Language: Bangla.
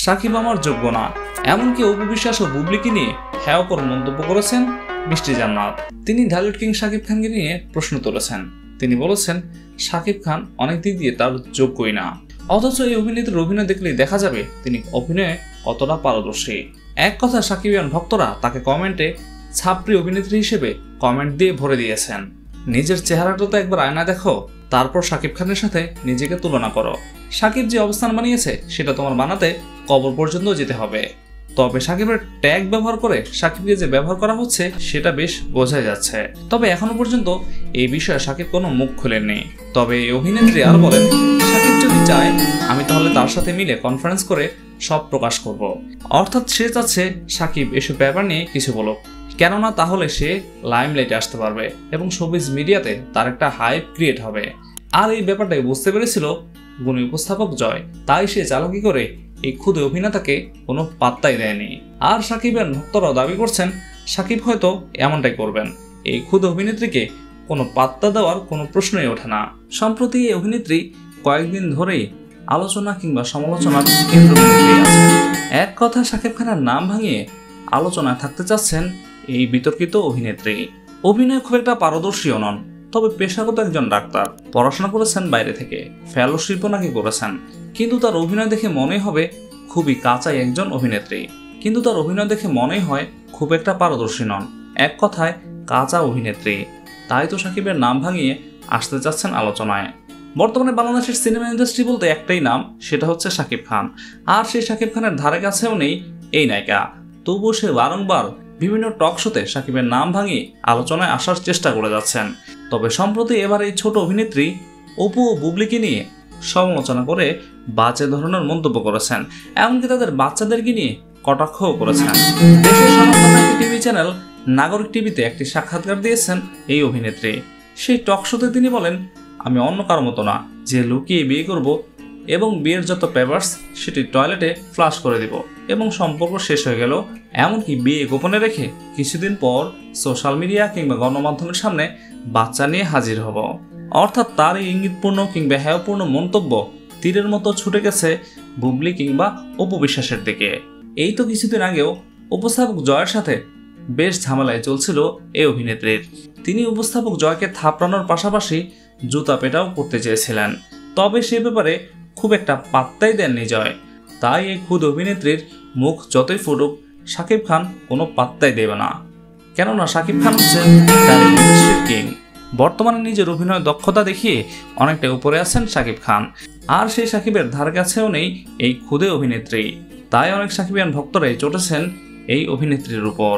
সাকিব আমার যোগ্য না, এমনকি অপু বিশ্বাস ও বুবলিকে নিয়ে হ্যাঁকর মন্তব্য করেছেন মিষ্টি জান্নাত। তিনি ঢালিউড কিং শাকিব খানকে নিয়ে প্রশ্ন তুলেছেন। তিনি বলেছেন শাকিব খান অনেক দিক দিয়ে তার যোগ্যই না, অথচ এই অভিনেত্রীর অভিনয় দেখলেই দেখা যাবে তিনি অভিনয়ে কতটা পারদর্শী। এক কথা সাকিবিয়ান ভক্তরা তাকে কমেন্টে ছাপরি অভিনেত্রী হিসেবে কমেন্ট দিয়ে ভরে দিয়েছেন। নিজের চেহারাটা তো একবার আয়না দেখো, তারপর শাকিব খানের সাথে নিজেকে তুলনা করো। সাকিব যে অবস্থান বানিয়েছে সেটা তোমার বানাতে কবর পর্যন্ত যেতে হবে। তবে সাকিবের ট্যাগ ব্যবহার করে সাকিবকে যে ব্যবহার করা হচ্ছে সেটা বেশ বোঝা যাচ্ছে। তবে এখনো পর্যন্ত এই বিষয়ে সাকিব কোনো মুখ খুলেননি। তবে এই অভিনেত্রী আর বলেন, সাকিব যদি চায় আমি তাহলে তার সাথে মিলে কনফারেন্স করে সব প্রকাশ করব। অর্থাৎ সে চাচ্ছে সাকিব এসব ব্যাপার নিয়ে কিছু বলুক, কেননা তাহলে সে লাইমলাইটে আসতে পারবে এবং শোবিজ মিডিয়াতে তার একটা হাইপ ক্রিয়েট হবে। আর এই ব্যাপারটাই বুঝতে পেরেছিল গুণী উপস্থাপক জয়, তাই সে চালাকি করে এই ক্ষুদে অভিনেতাকে কোনো পাত্তাই দেয়নি। আর সাকিবের ভক্তরাও দাবি করছেন সাকিব হয়তো এমনটাই করবেন, এই ক্ষুদে অভিনেত্রীকে কোনো পাত্তা দেওয়ার কোনো প্রশ্নই ওঠে না। সম্প্রতি এই অভিনেত্রী কয়েকদিন ধরেই আলোচনা কিংবা সমালোচনার কেন্দ্রবিন্দুতে আছে। এক কথা সাকিব খানের নাম ভাঙিয়ে আলোচনায় থাকতে চাচ্ছেন এই বিতর্কিত অভিনেত্রী। অভিনয় খুব একটা পারদর্শীও নন, তবে পেশাগত একজন ডাক্তার, পড়াশোনা করেছেন বাইরে থেকে, ফেলোশিপ নাকি করেছেন। কিন্তু তার অভিনয় দেখে মনে হবে খুবই কাঁচাই একজন অভিনেত্রী, কিন্তু তার অভিনয় দেখে মনে হয় খুব একটা পারদর্শী নন। এক কথায় কাঁচা অভিনেত্রী। তাই তো সাকিবের নাম ভাঙিয়ে আসতে চাচ্ছেন আলোচনায়। বর্তমানে বাংলাদেশের সিনেমা ইন্ডাস্ট্রি বলতে একটাই নাম, সেটা হচ্ছে সাকিব খান। আর সেই সাকিব খানের ধারে কাছেও নেই এই নায়িকা। তবুও সে বারংবার বিভিন্ন টক শোতে সাকিবের নাম ভাঙিয়ে আলোচনায় আসার চেষ্টা করে যাচ্ছেন। তবে সম্প্রতি এবার এই ছোট অভিনেত্রী অপু ও বুবলিকে নিয়ে সমালোচনা করে বাজে ধরনের মন্তব্য করেছেন, এমনকি তাদের বাচ্চাদেরকে নিয়ে কটাক্ষও করেছেন। দেশের স্বনামধন্য একটি টিভি চ্যানেল নাগরিক টিভিতে একটি সাক্ষাৎকার দিয়েছেন এই অভিনেত্রী। সেই টক শোতে তিনি বলেন, আমি অন্য কারো মতো না যে লুকিয়ে বিয়ে করব এবং বিয়ের যত পেপারস সেটি টয়লেটে ফ্লাশ করে দিব এবং সম্পর্ক শেষ হয়ে গেল। এমনকি বিয়ে গোপনে রেখে কিছুদিন পর সোশ্যাল মিডিয়া কিংবা গণমাধ্যমের সামনে বাচ্চা নিয়ে হাজির হব। অর্থাৎ তার এই ইঙ্গিতপূর্ণ কিংবা হ্যায়পূর্ণ মন্তব্য তীরের মতো ছুটে গেছে বুবলি কিংবা অপু বিশ্বাসের দিকে। এই তো কিছুদিন আগেও উপস্থাপক জয়ের সাথে বেশ ঝামেলায় চলছিল এই অভিনেত্রীর। তিনি উপস্থাপক জয়কে থাপড়ানোর পাশাপাশি জুতা পেটাও করতে চেয়েছিলেন, তবে সে ব্যাপারে খুব একটা পাত্তাই দেননি জয়। তাই এই খুদ অভিনেত্রীর মুখ যতই ফুটুক সাকিব খান কোনো পাত্তাই দেবে না, কেননা সাকিব খান হচ্ছেন কিং। বর্তমানে নিজের অভিনয় দক্ষতা দেখিয়ে অনেকটা উপরে আছেন সাকিব খান। আর সেই সাকিবের ধার কাছেও নেই এই খুদে অভিনেত্রী। তাই অনেক সাকিবিয়ান ভক্তরাই চটেছেন এই অভিনেত্রীর উপর।